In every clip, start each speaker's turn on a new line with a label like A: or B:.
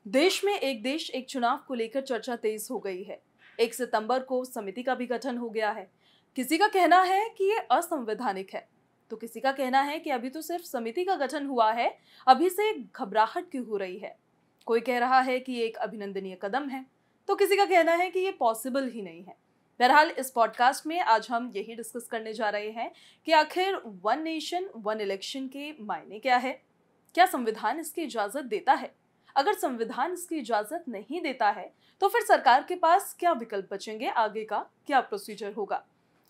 A: देश में एक देश एक चुनाव को लेकर चर्चा तेज हो गई है। 1 सितंबर को समिति का भी गठन हो गया है। किसी का कहना है कि ये असंवैधानिक है, तो किसी का कहना है कि अभी तो सिर्फ समिति का गठन हुआ है, अभी से घबराहट क्यों हो रही है। कोई कह रहा है कि ये एक अभिनंदनीय कदम है, तो किसी का कहना है कि ये पॉसिबल ही नहीं है। बहरहाल इस पॉडकास्ट में आज हम यही डिस्कस करने जा रहे हैं कि आखिर वन नेशन वन इलेक्शन के मायने क्या है, क्या संविधान इसकी इजाजत देता है, अगर संविधान इसकी इजाजत नहीं देता है तो फिर सरकार के पास क्या विकल्प बचेंगे, आगे का क्या प्रोसीजर होगा।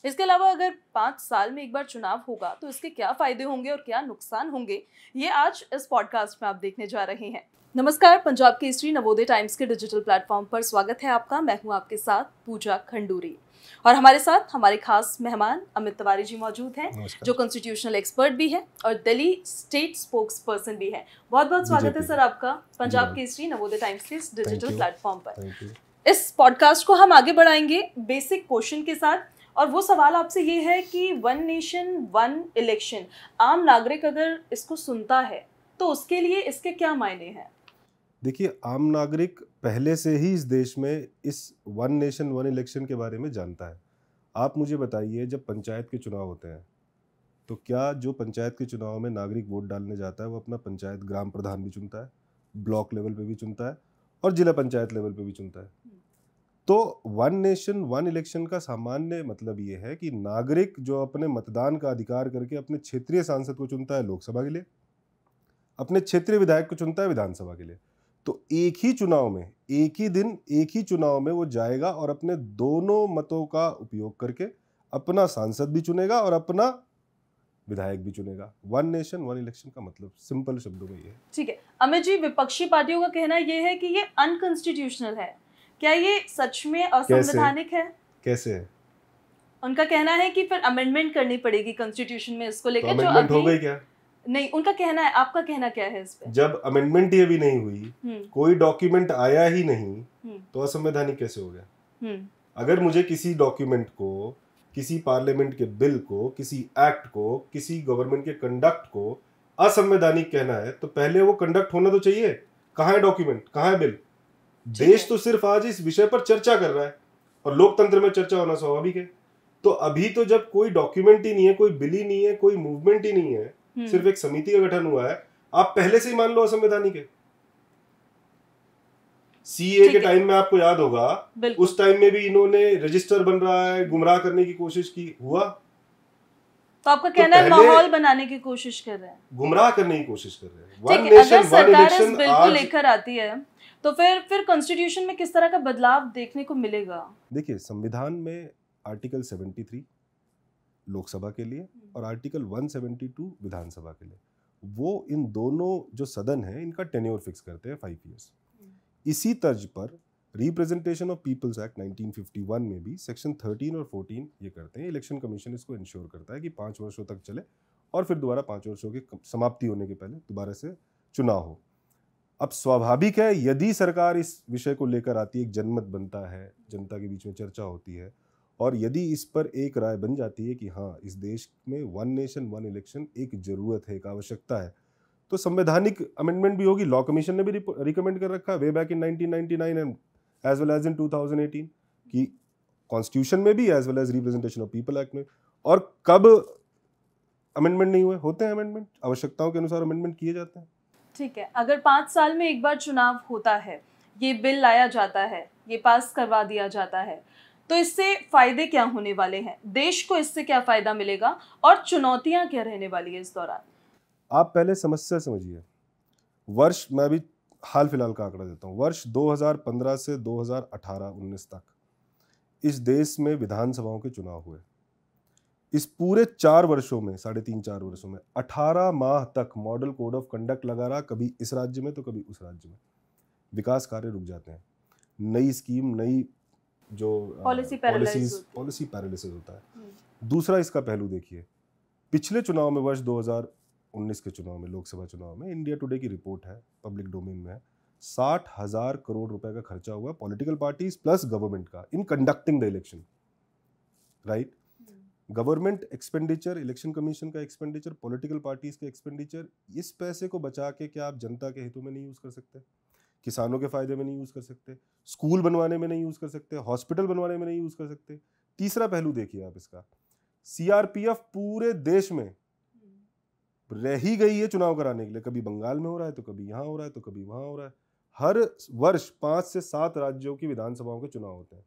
A: इसके अलावा अगर 5 साल में एक बार चुनाव होगा तो इसके क्या फायदे होंगे और क्या नुकसान होंगे, ये आज इस पॉडकास्ट में आप देखने जा रहे हैं। नमस्कार, पंजाब केसरी नवोदय टाइम्स के डिजिटल प्लेटफॉर्म पर स्वागत है आपका। मैं हूं आपके साथ पूजा खंडूरी और हमारे साथ हमारे खास मेहमान अमित तिवारी जी मौजूद हैं, जो कॉन्स्टिट्यूशनल एक्सपर्ट भी हैं और दिल्ली स्टेट स्पोक्स पर्सन भी हैं। बहुत बहुत स्वागत है सर आपका पंजाब केसरी नवोदय टाइम्स के इस डिजिटल प्लेटफॉर्म पर। इस पॉडकास्ट को हम आगे बढ़ाएंगे बेसिक क्वेश्चन के साथ, और वो सवाल आपसे ये है कि वन नेशन वन इलेक्शन आम नागरिक अगर इसको सुनता है तो उसके लिए इसके क्या मायने हैं?
B: देखिए, आम नागरिक पहले से ही इस देश में इस वन नेशन वन इलेक्शन के बारे में जानता है। आप मुझे बताइए, जब पंचायत के चुनाव होते हैं तो क्या जो पंचायत के चुनाव में नागरिक वोट डालने जाता है वो अपना पंचायत ग्राम प्रधान भी चुनता है, ब्लॉक लेवल पे भी चुनता है और जिला पंचायत लेवल पे भी चुनता है। तो वन नेशन वन इलेक्शन का सामान्य मतलब ये है कि नागरिक जो अपने मतदान का अधिकार करके अपने क्षेत्रीय सांसद को चुनता है लोकसभा के लिए, अपने क्षेत्रीय विधायक को चुनता है विधानसभा के लिए, तो एक ही चुनाव में, एक ही दिन, एक ही चुनाव में वो जाएगा और अपने दोनों मतों का उपयोग करके अपना सांसद भी चुनेगा और अपना विधायक भी चुनेगा। वन नेशन वन इलेक्शन का मतलब सिंपल शब्दों में ये है।
A: ठीक है अमित जी, विपक्षी पार्टियों का कहना ये है कि ये अनकॉन्स्टिट्यूशनल है। क्या ये सच में असंवैधानिक है?
B: कैसे है?
A: उनका कहना है कि फिर अमेंडमेंट करनी पड़ेगी कॉन्स्टिट्यूशन में इसको लेकर।
B: तो अमेंडमेंट हो गई क्या?
A: नहीं, उनका कहना है। आपका कहना क्या है इस पे?
B: जब अमेंडमेंट ही अभी नहीं हुई, कोई डॉक्यूमेंट आया ही नहीं, तो असंवैधानिक कैसे हो गया? अगर मुझे किसी डॉक्यूमेंट को, किसी पार्लियामेंट के बिल को, किसी एक्ट को, किसी गवर्नमेंट के कंडक्ट को असंवैधानिक कहना है तो पहले वो कंडक्ट होना तो चाहिए। कहाँ है डॉक्यूमेंट, कहाँ है बिल? देश तो सिर्फ आज इस विषय पर चर्चा कर रहा है और लोकतंत्र में चर्चा होना स्वाभाविक है। तो अभी तो जब कोई डॉक्यूमेंट ही नहीं है, कोई बिल ही नहीं है, कोई मूवमेंट ही नहीं है, सिर्फ एक समिति का गठन हुआ है, आप पहले से ही मान लो असंवैधानिक है। सीए के टाइम में आपको याद होगा, उस टाइम में भी इन्होंने रजिस्टर बन रहा है, गुमराह करने की कोशिश की, हुआ।
A: तो आपका कहना है माहौल बनाने की कोशिश कर रहे हैं,
B: गुमराह करने की कोशिश कर रहे हैं।
A: One nation one election bill को लेकर आती है तो फिर कॉन्स्टिट्यूशन में किस तरह का बदलाव देखने को मिलेगा?
B: देखिए, संविधान में आर्टिकल 73 लोकसभा के लिए और आर्टिकल 172 विधानसभा के लिए, वो इन दोनों जो सदन है इनका टेन्योर फिक्स करते हैं 5 इयर्स। इसी तर्ज पर रिप्रेजेंटेशन ऑफ पीपल्स एक्ट 1951 में भी सेक्शन 13 और 14 ये करते हैं। इलेक्शन कमीशन इसको इंश्योर करता है कि 5 वर्षों तक चले और फिर दोबारा 5 वर्षों की समाप्ति होने के पहले दोबारा से चुनाव हो। अब स्वाभाविक है, यदि सरकार इस विषय को लेकर आती है, एक जनमत बनता है, जनता के बीच में चर्चा होती है और यदि इस पर एक राय बन जाती है कि हाँ, इस देश में वन नेशन वन इलेक्शन एक जरूरत है, एक आवश्यकता है, तो संवैधानिक अमेंडमेंट भी होगी। लॉ कमीशन ने भी रिकमेंड कर रखा है way back in 1999 and as well as in 2018 कि कॉन्स्टिट्यूशन में भी as well as representation of people act में। और कब अमेंडमेंट नहीं हुए? होते हैं अमेंडमेंट, आवश्यकताओं के अनुसार अमेंडमेंट किए जाते हैं।
A: ठीक है, अगर 5 साल में एक बार चुनाव होता है, ये बिल लाया जाता है, ये पास करवा दिया जाता है, तो इससे फायदे क्या होने वाले हैं? देश को इससे क्या फायदा मिलेगा और चुनौतियां क्या रहने वाली है इस दौरान?
B: आप पहले समस्या समझिए। वर्ष, मैं अभी हाल फिलहाल का आंकड़ा देता हूँ, वर्ष 2015 से 2018-19 तक इस देश में विधानसभाओं के चुनाव हुए। इस पूरे 4 वर्षों में, 3.5-4 वर्षों में 18 माह तक मॉडल कोड ऑफ कंडक्ट लगा रहा, कभी इस राज्य में तो कभी उस राज्य में। विकास कार्य रुक जाते हैं, नई स्कीम, नई जो पॉलिसी पैरालिसिस होता है। दूसरा इसका पहलू देखिए, पिछले चुनाव में, वर्ष 2019 के चुनाव में, लोकसभा चुनाव में, इंडिया टुडे की रिपोर्ट है, पब्लिक डोमेन में है, 60,000 करोड़ रुपए का खर्चा हुआ पॉलिटिकल पार्टीज प्लस गवर्नमेंट का in conducting the election, right? Government expenditure, election commission का एक्सपेंडिचर, पॉलिटिकल पार्टीज के एक्सपेंडिचर, इस पैसे को बचा के क्या आप जनता के हितों में नहीं यूज कर सकते? किसानों के फायदे में नहीं यूज कर सकते, स्कूल बनवाने में नहीं यूज कर सकते, हॉस्पिटल बनवाने में नहीं यूज कर सकते। तीसरा पहलू देखिए आप इसका, सीआरपीएफ पूरे देश में रह ही गई है चुनाव कराने के लिए। कभी बंगाल में हो रहा है तो कभी यहाँ हो रहा है तो कभी वहां हो रहा है। हर वर्ष 5 से 7 राज्यों की विधानसभाओं के चुनाव होते हैं,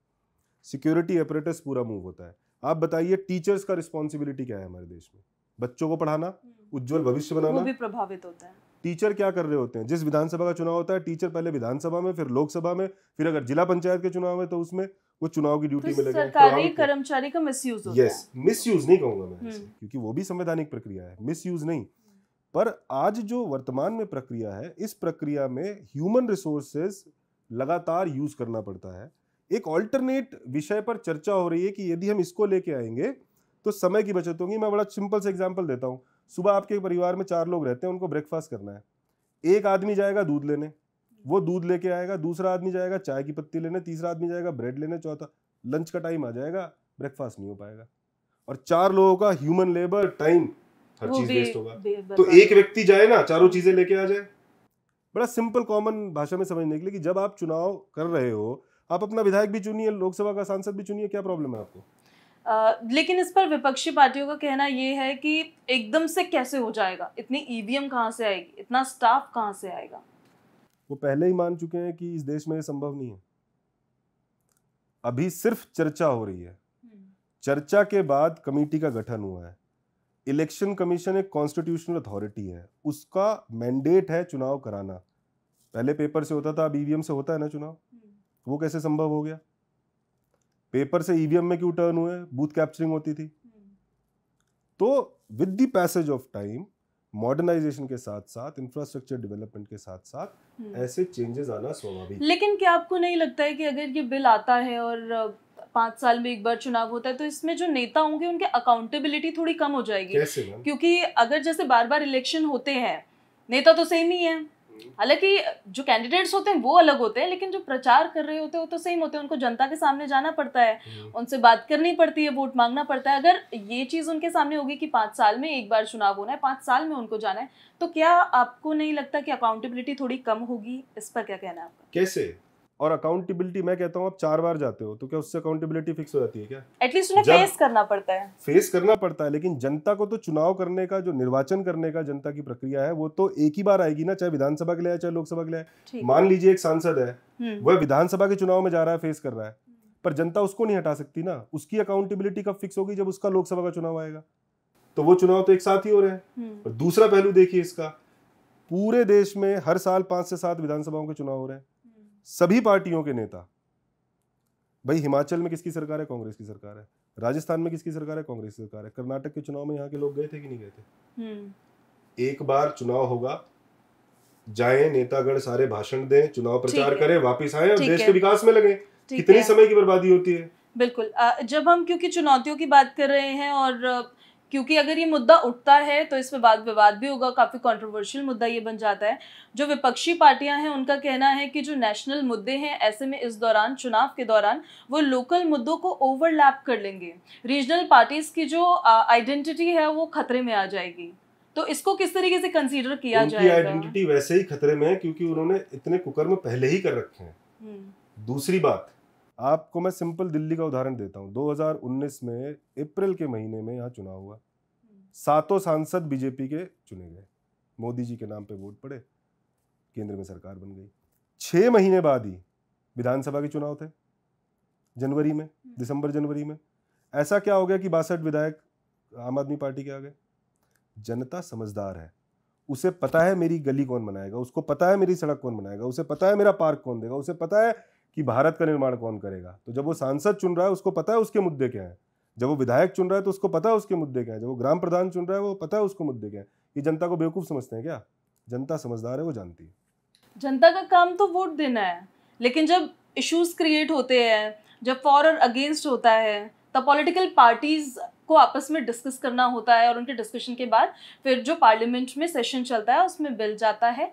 B: सिक्योरिटी एपरेटस पूरा मूव होता है। आप बताइए टीचर्स का रिस्पॉन्सिबिलिटी क्या है हमारे देश में? बच्चों को पढ़ाना, उज्जवल भविष्य बनाना।
A: वो भी प्रभावित होता है।
B: टीचर क्या कर रहे होते हैं? जिस विधानसभा का चुनाव होता है, टीचर पहले विधानसभा में, फिर लोकसभा में, फिर अगर जिला पंचायत के चुनाव है तो उसमें वो चुनाव की ड्यूटी में लगे।
A: सरकारी कर्मचारी का मिसयूज होता है।
B: यस, मिसयूज नहीं कहूंगा मैं ऐसे, क्योंकि वो भी संवैधानिक प्रक्रिया है, मिसयूज नहीं। पर आज जो वर्तमान में प्रक्रिया है, इस प्रक्रिया में ह्यूमन रिसोर्सेज लगातार यूज करना पड़ता है। एक ऑल्टरनेट विषय पर चर्चा हो रही है कि यदि हम इसको लेके आएंगे तो समय की बचत होगी। मैं बड़ा सिंपल से एग्जांपल देता हूँ। सुबह आपके परिवार में 4 लोग रहते हैं, उनको ब्रेकफास्ट करना है। एक आदमी जाएगा दूध लेने, वो दूध लेके आएगा, दूसरा आदमी जाएगा चाय की पत्ती लेने, तीसरा आदमी जाएगा ब्रेड लेने, चौथा लंच का टाइम आ जाएगा, ब्रेकफास्ट नहीं हो पाएगा। और 4 लोगों का ह्यूमन लेबर, टाइम, हर चीज वेस्ट होगा। तो एक व्यक्ति जाए ना, चारों चीजें लेके आ जाए। बड़ा सिंपल कॉमन भाषा में समझने के लिए कि जब आप चुनाव कर रहे हो, आप अपना विधायक भी चुनिए, लोकसभा का सांसद भी चुनिए, क्या प्रॉब्लम है आपको?
A: लेकिन इस पर विपक्षी पार्टियों का कहना ये है कि एकदम से कैसे हो जाएगा, इतनी ईवीएम कहाँ से आएगी, इतना स्टाफ कहाँ से आएगा?
B: वो पहले ही मान चुके हैं कि इस देश में ये संभव नहीं है। अभी सिर्फ चर्चा हो रही है। चर्चा के बाद कमेटी का गठन हुआ है। इलेक्शन कमीशन एक कॉन्स्टिट्यूशनल अथॉरिटी है, उसका मैंडेट है चुनाव कराना। पहले पेपर से होता था, अब ईवीएम से होता है ना चुनाव। वो कैसे संभव हो गया? पेपर से ईवीएम में क्यों टर्न हुए? बूथ कैप्चरिंग होती थी। तो with the passage of time, modernisation के साथ साथ, इंफ्रास्ट्रक्चर डेवलपमेंट के साथ साथ ऐसे चेंजेस आना स्वाभाविक।
A: लेकिन क्या आपको नहीं लगता है कि अगर ये बिल आता है और 5 साल में एक बार चुनाव होता है तो इसमें जो नेता होंगे उनके अकाउंटेबिलिटी थोड़ी कम हो जाएगी?
B: कैसे मैम?
A: क्योंकि अगर जैसे बार बार इलेक्शन होते हैं, नेता तो सेम ही है, हालांकि जो कैंडिडेट्स होते हैं वो अलग होते हैं, लेकिन जो प्रचार कर रहे होते हैं वो तो सेम होते हैं। उनको जनता के सामने जाना पड़ता है, उनसे बात करनी पड़ती है, वोट मांगना पड़ता है। अगर ये चीज उनके सामने होगी कि 5 साल में एक बार चुनाव होना है, 5 साल में उनको जाना है, तो क्या आपको नहीं लगता कि अकाउंटेबिलिटी थोड़ी कम होगी? इस पर क्या कहना है आपका?
B: कैसे? और अकाउंटेबिलिटी, मैं कहता हूँ आप 4 बार जाते हो तो क्या उससे अकाउंटेबिलिटी फिक्स हो जाती है क्या?
A: एटलीस्ट उन्हें फेस करना पड़ता है।
B: फेस करना पड़ता है, लेकिन जनता को तो चुनाव करने का, जो निर्वाचन करने का जनता की प्रक्रिया है, वो तो एक ही बार आएगी ना, चाहे विधानसभा के लिए चाहे लोकसभा के लिए। मान लीजिए एक सांसद है, वह विधानसभा के चुनाव में जा रहा है, फेस कर रहा है, पर जनता उसको नहीं हटा सकती ना। उसकी अकाउंटेबिलिटी कब फिक्स होगी? जब उसका लोकसभा का चुनाव आएगा। तो वो चुनाव तो एक साथ ही हो रहे हैं। और दूसरा पहलू देखिए इसका, पूरे देश में हर साल 5 से 7 विधानसभाओं के चुनाव हो रहे हैं। सभी पार्टियों के नेता, भाई हिमाचल में किसकी सरकार है? कांग्रेस की सरकार है। राजस्थान में किसकी सरकार है? कांग्रेस की सरकार है। कर्नाटक के चुनाव में यहाँ के लोग गए थे कि नहीं गए थे? एक बार चुनाव होगा, जाएं, नेतागण सारे भाषण दें, चुनाव प्रचार करें, वापस आए और देश के विकास में लगे। कितनी समय की बर्बादी होती है।
A: बिल्कुल। जब हम क्योंकि चुनौतियों की बात कर रहे हैं और क्योंकि अगर ये मुद्दा उठता है तो इस पे वाद विवाद भी होगा, काफी कंट्रोवर्शियल मुद्दा ये बन जाता है। जो विपक्षी पार्टियां हैं उनका कहना है कि जो नेशनल मुद्दे हैं, ऐसे में इस दौरान, चुनाव के दौरान, वो लोकल मुद्दों को ओवरलैप कर लेंगे। रीजनल पार्टीज की जो आइडेंटिटी है वो खतरे में आ जाएगी। तो इसको किस तरीके से कंसीडर किया जाएगा?
B: उनकी आइडेंटिटी वैसे ही खतरे में है क्योंकि उन्होंने इतने कुकर्म पहले ही कर रखे हैं। दूसरी बात, आपको मैं सिंपल दिल्ली का उदाहरण देता हूँ। 2019 में अप्रैल के महीने में यहाँ चुनाव हुआ, 7 सांसद बीजेपी के चुने गए, मोदी जी के नाम पे वोट पड़े, केंद्र में सरकार बन गई। 6 महीने बाद ही विधानसभा के चुनाव थे, जनवरी में, दिसंबर जनवरी में। ऐसा क्या हो गया कि 62 विधायक आम आदमी पार्टी के आ गए? जनता समझदार है, उसे पता है मेरी गली कौन बनाएगा, उसको पता है मेरी सड़क कौन बनाएगा, उसे पता है मेरा पार्क कौन देगा, उसे पता है कि भारत का निर्माण कौन करेगा। तो जब वो सांसद चुन रहा है उसको पता है उसके मुद्दे क्या हैं। जब वो विधायक चुन रहा है तो उसको पता है उसके मुद्दे क्या हैं। जब वो ग्राम प्रधान चुन रहा है वो पता है उसको मुद्दे क्या हैं। ये जनता को बेवकूफ समझते हैं क्या? जनता समझदार है, वो जानती है।
A: जनता का काम तो वोट देना है, लेकिन जब इश्यूज क्रिएट होते हैं, जब फॉर और अगेंस्ट होता है, तब पॉलिटिकल पार्टीज को आपस में डिस्कस करना होता है और उनके डिस्कशन के बाद फिर जो पार्लियामेंट में सेशन चलता है उसमें बिल जाता है,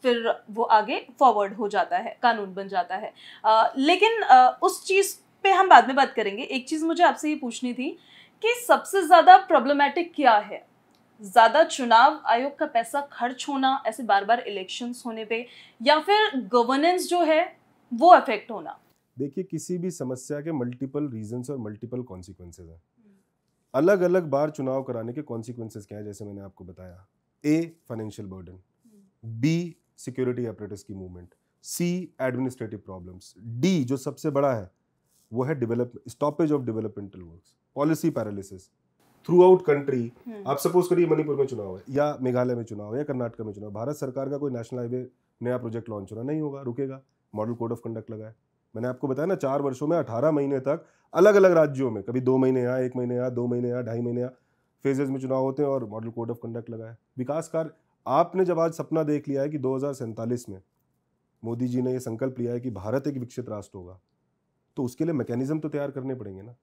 A: फिर वो आगे फॉरवर्ड हो जाता है, कानून बन जाता है। लेकिन उस चीज़ पे हम बाद में बात करेंगे। एक चीज़ मुझे आपसे ये पूछनी थी कि सबसे ज़्यादा प्रॉब्लमैटिक क्या है ज्यादा चुनाव आयोग का पैसा खर्च होना ऐसे बार बार इलेक्शंस होने पे, या फिर गवर्नेंस जो है वो अफेक्ट होना?
B: देखिए, किसी भी समस्या के मल्टीपल रीजंस और मल्टीपल कॉन्सिक्वेंसेज हैं। अलग अलग बार चुनाव कराने के कॉन्सिक्वेंसेज क्या है, जैसे मैंने आपको बताया। A, financial burden, B, security apparatus की movement, C, administrative problems, D जो सबसे बड़ा है वो है stoppage of developmental works, policy paralysis throughout country. आप सपोज करिए मणिपुर में चुनाव है, या मेघालय में चुनाव है, या कर्नाटक में चुनाव, भारत सरकार का कोई नेशनल हाईवे नया प्रोजेक्ट लॉन्च होना नहीं होगा, रुकेगा, मॉडल कोड ऑफ कंडक्ट लगा है। मैंने आपको बताया ना, 4 वर्षों में 18 महीने तक अलग अलग राज्यों में, कभी 2 महीने यहाँ, 1 महीने यहाँ, 2 महीने यहाँ, 2.5 महीने यहाँ, फेजेस में चुनाव होते हैं और मॉडल कोड ऑफ कंडक्ट लगा है। विकास कार्य, आपने जब आज सपना देख लिया है कि 2047 में मोदी जी ने ये संकल्प लिया है कि भारत एक विकसित राष्ट्र होगा, तो उसके लिए मैकेनिज्म तो तैयार करने पड़ेंगे ना।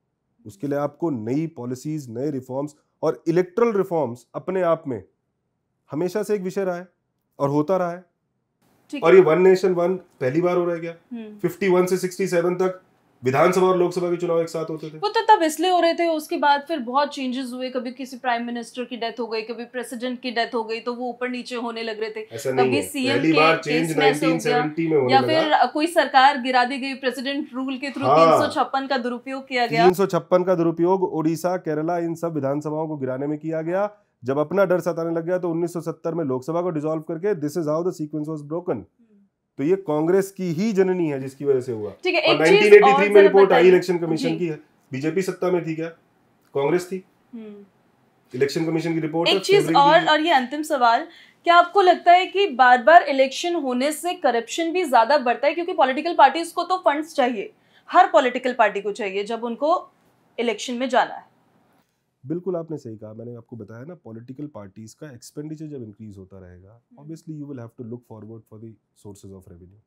B: उसके लिए आपको नई पॉलिसीज, नए रिफॉर्म्स, और इलेक्ट्रल रिफॉर्म्स अपने आप में हमेशा से एक विषय रहा है और होता रहा है। और ये 1 नेशन 1 पहली बार हो रहा है क्या? 51 से 67 तक विधानसभा और लोकसभा के चुनाव एक साथ होते थे।
A: वो तो तब इसलिए हो रहे थे, उसके बाद फिर बहुत चेंजेस हुए, कभी किसी प्राइम मिनिस्टर की डेथ हो गई, कभी प्रेसिडेंट की डेथ हो गई, तो वो ऊपर नीचे होने लग रहे थे। कभी सीएम के केस में ऐसे हो गया, या फिर कोई सरकार गिरा दी गई, प्रेसिडेंट रूल के थ्रू 356 का दुरुपयोग किया गया।
B: 356 का दुरुपयोग ओडिशा, केरला, इन सब विधानसभाओं को गिराने में किया गया। जब अपना डर सताने लग गया तो 1970 में लोकसभा को डिसॉल्व करके this is how the sequence was broken. तो ये कांग्रेस की ही जननी है जिसकी वजह से हुआ।
A: ठीक है,
B: और 1983 में रिपोर्ट आई इलेक्शन कमीशन की है। बीजेपी सत्ता में थी क्या? कांग्रेस थी। इलेक्शन कमीशन की रिपोर्ट।
A: एक चीज और ये अंतिम सवाल, क्या आपको लगता है कि बार बार इलेक्शन होने से करप्शन भी ज्यादा बढ़ता है? क्योंकि पॉलिटिकल पार्टीज को तो फंड्स चाहिए, हर पॉलिटिकल पार्टी को चाहिए जब उनको इलेक्शन में जाना है।
B: बिल्कुल आपने सही कहा, मैंने आपको बताया ना, पॉलिटिकल पार्टीज का एक्सपेंडिचर जब इंक्रीज होता रहेगा, obviously you will have to look forward for the sources of revenue.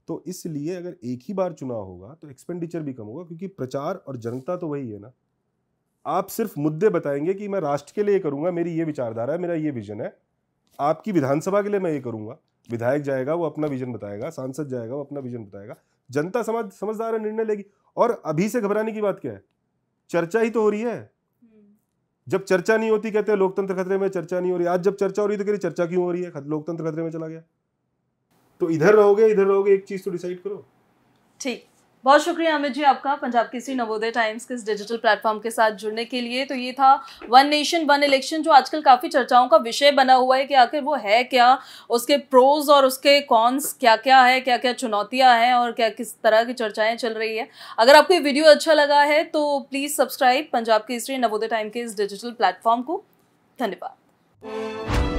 B: तो इसलिए अगर एक ही बार चुनाव होगा तो एक्सपेंडिचर भी कम होगा, क्योंकि प्रचार और जनता तो वही है ना। आप सिर्फ मुद्दे बताएंगे कि मैं राष्ट्र के लिए करूंगा, मेरी ये विचारधारा है, मेरा ये विजन है। आपकी विधानसभा के लिए मैं ये करूंगा, विधायक जाएगा वो अपना विजन बताएगा, सांसद जाएगा वो अपना विजन बताएगा, जनता समझदार है, निर्णय लेगी। और अभी से घबराने की बात क्या है? चर्चा ही तो हो रही है। जब चर्चा नहीं होती कहते हैं लोकतंत्र खतरे में, चर्चा नहीं हो रही। आज जब चर्चा हो रही है तो कह रही चर्चा क्यों हो रही है, लोकतंत्र खतरे में चला गया। तो इधर रहोगे, एक चीज तो डिसाइड करो।
A: ठीक, बहुत शुक्रिया अमित जी आपका पंजाब केसरी नवोदय टाइम्स के इस डिजिटल प्लेटफॉर्म के साथ जुड़ने के लिए। तो ये था 1 नेशन 1 इलेक्शन, जो आजकल काफ़ी चर्चाओं का विषय बना हुआ है कि आखिर वो है क्या, उसके प्रोज और उसके कॉन्स क्या क्या है, क्या क्या चुनौतियां हैं और क्या किस तरह की चर्चाएं चल रही है। अगर आपको ये वीडियो अच्छा लगा है तो please subscribe Punjab Kesari Navodaya time के इस डिजिटल प्लेटफॉर्म को। धन्यवाद।